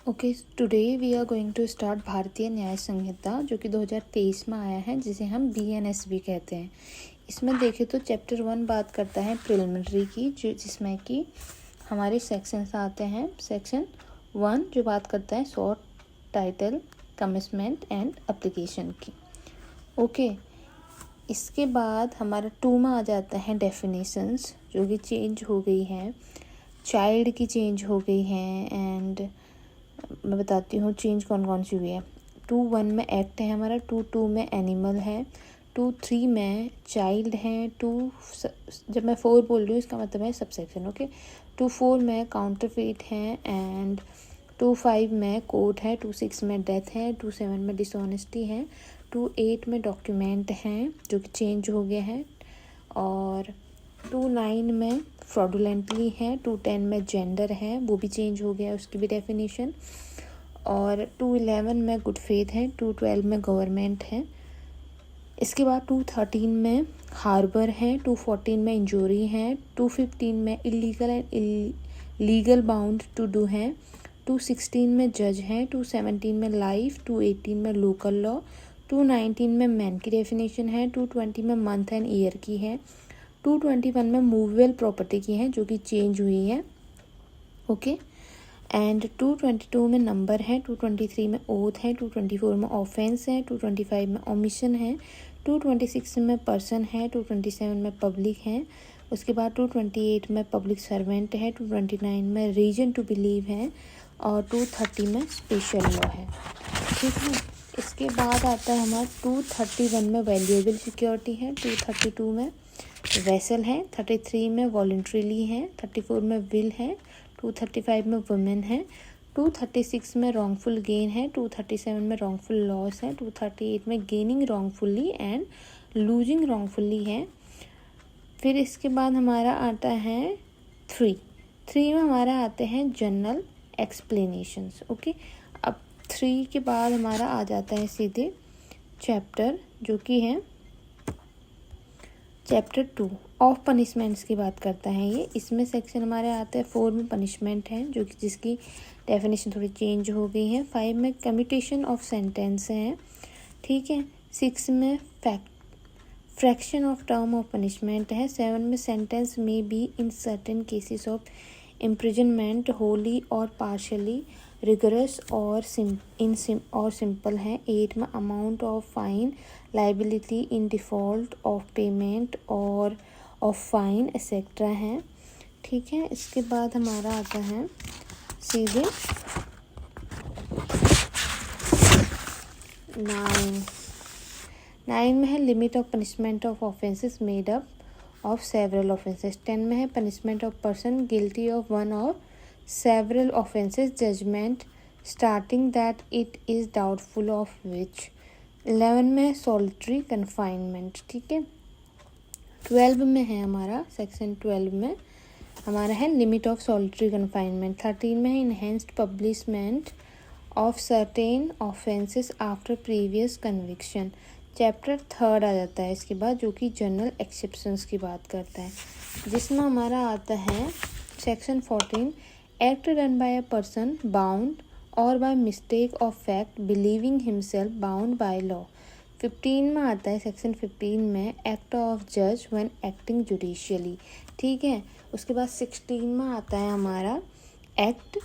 Okay, today we are going to start Bharatiya Nyaya संहिता जो कि 2023 में आया है, जिसे हम BNSB कहते हैं। इसमें देखें तो चैप्टर 1 बात करता है प्रिलिमिनरी की, जिसमें कि हमारे सेक्शंस आते हैं। सेक्शन 1 जो बात करता है short title, commitment and application की। ओके, इसके बाद हमारा 2 में आ जाता है डेफिनेशंस, जो कि चेंज हो गई हैं। चाइल्ड की चेंज हो गई हैं एंड मैं बताती हूँ चेंज कौन कौन सी हुई है। 2.1 में एक्ट है हमारा, 2.2 में एनिमल है, 2.3 में चाइल्ड है, जब मैं 4 बोल रही हूँ इसका मतलब है सबसेक्शन। ओके, 2.4 में काउंटरफीट है एंड 2.5 में कोर्ट है, 2.6 में डेथ है, 2.7 में डिसऑनेस्टी है, 2.8 में डॉक्यूमेंट हैं जो कि चेंज हो गया है, और 2.9 में फ्रॉडुलेंटली है, 2.10 में जेंडर है, वो भी चेंज हो गया है, उसकी भी डेफिनेशन, और 2.11 में गुड फेथ है, 2.12 में गवर्नमेंट है। इसके बाद 2.13 में हार्बर है, 2.14 में इंजोरी है, 2.15 में illegal and legal bound to do है, 2.16 में जज है, 2.17 में लाइफ, 2.18 में लोकल लॉ, 2.19 में मैन की डेफिनेशन है, 2.20 में मंथ एंड ईयर की है, 221 में मूवेबल प्रॉपर्टी की है जो कि चेंज हुई है। ओके, एंड 222 में नंबर है, 223 में ओथ है, 224 में ऑफेंस है, 225 में ओमिशन है, 226 में पर्सन है, 227 में पब्लिक है। उसके बाद 228 में पब्लिक सर्वेंट है, 229 में रीजन टू बिलीव है, और 230 में स्पेशल लॉ है। ठीक है, इसके बाद आता है हमारा 231 में वैल्यूएबल सिक्योरिटी है, 232 में वेसल है, 33 में वॉलंटरीली है, 34 में विल है, 235 में वुमेन है, 236 में रॉन्गफुल गेन है, 237 में रॉन्गफुल लॉस है, 238 में gaining wrongfully and losing wrongfully है। फिर इसके बाद हमारा आता है 3 में हमारा आते हैं जनरल एक्सप्लेनेशंस। ओके, अब 3 के बाद हमारा आ जाता है सीधे चैप्टर जो कि है चैप्टर 2 ऑफ पनिशमेंट्स की बात करता है ये। इसमें सेक्शन हमारे आते हैं 4 में पनिशमेंट है जो कि जिसकी डेफिनेशन थोड़ी चेंज हो गई है, 5 में कम्यूटेशन ऑफ सेंटेंस है, ठीक है, 6 में fraction of term of punishment है, 7 में सेंटेंस में be in certain cases of imprisonment Holi और पार्शली रिगरस और सिंपल है, 8 में amount of fine liability in default of payment और ऑफ फाइन एक्सेट्रा है। ठीक है, इसके बाद हमारा आता है सीधे 9 में है limit of punishment of offences made up of several offences, 10 में है punishment of person guilty of one और several offenses judgment starting that it is doubtful of which, 11 में solitary confinement। ठीक है, 12 में है हमारा सेक्शन 12 में हमारा है लिमिट ऑफ solitary confinement, 13 में है enhanced punishment of certain offenses after previous conviction। Chapter 3 आ जाता है इसके बाद जो कि जनरल एक्सेप्शंस की बात करता है, जिसमें हमारा आता है section 14 act done by a person bound और by mistake of fact believing himself bound by law. 15 में आता है सेक्शन 15 में एक्ट ऑफ जज व्हेन एक्टिंग जुडिशियली। ठीक है, उसके बाद 16 में आता है हमारा act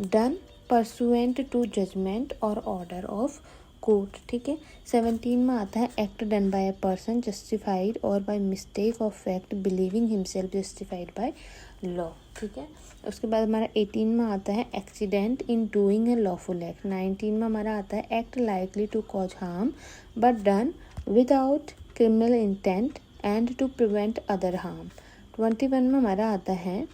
done pursuant to judgment और ऑर्डर ऑफ कोर्ट। ठीक है, 17 में आता है act done by a person justified और by mistake of fact believing himself justified by law. ठीक है, उसके बाद हमारा 18 में आता है accident in doing a lawful act. 19 में हमारा आता है act likely to cause harm but done without criminal intent and to prevent other harm. 21 में हमारा आता है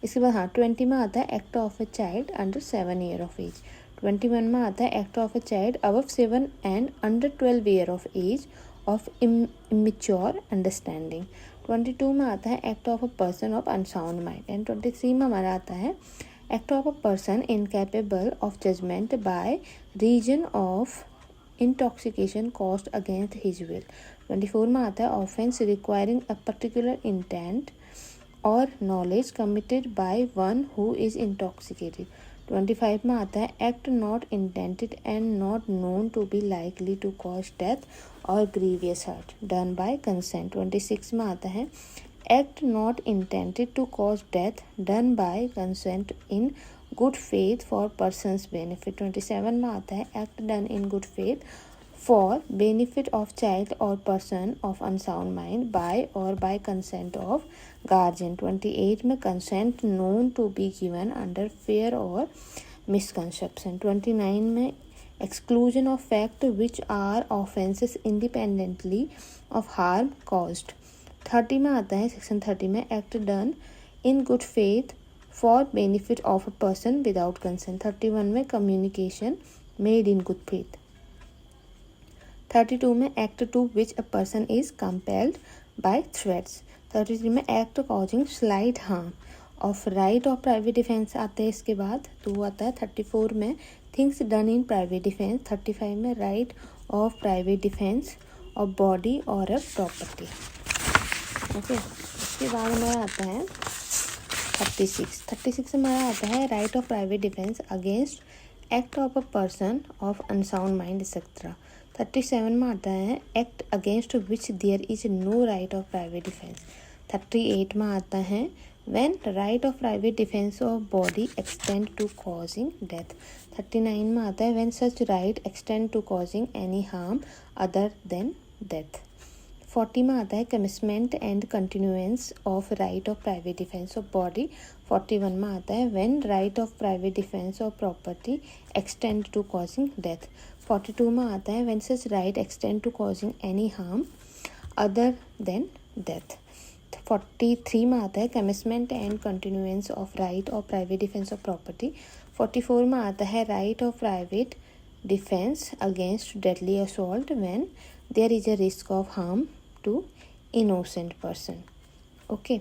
इसके बाद 20 में आता है act of a child under 7 year of age. 21 में आता है act of a child above 7 and under 12 year of age of immature understanding. 22 में आता है act of a person of unsound mind, and 23 में हमारा आता है act of a person incapable of judgement by reason of intoxication caused against his will. 24 में आता है offence requiring a particular intent or knowledge committed by one who is intoxicated। 25 में आता है act not intended and not known to be likely to cause death और grievous hurt done by consent. 26 में आता है act not intended to cause death done by consent in good faith for person's benefit. 27 में आता है act done in good faith for benefit of child और person of unsound mind by और by consent of guardian. 28 में consent known to B given under fear or misconception. 29 में exclusion of fact which are offences independently of harm caused. 30 में आता है section 30 में act done in good faith for benefit of a person without consent. 31 में communication made in good faith. 32 में act to which a person is compelled by threats. 33 में act causing slight harm ऑफ right of private defence आते हैं इसके बाद, तो वो आता है 34 में things done in private defence. 35 में right of private defence of body और अ प्रॉपर्टी। ओके, इसके बाद हमारा आता है 36 में हमारा आता है right of private defence against act of a person of unsound mind etcetera. 37 में आता है act against which there is no right of private defence. 38 में आता है when right of private defence of body extend to causing death. 39 में आता है when such right extend to causing any harm other than death. 40 में आता है commitment and continuance of right of private defence of body. 41 में आता है when right of private defence of property extend to causing death. 42 में आता है when such right extend to causing any harm other than death. 43 में आता है commitment and continuance of right of private defence of property. 44 में आता है right of private defence against deadly assault when there is a risk of harm to innocent person. Okay.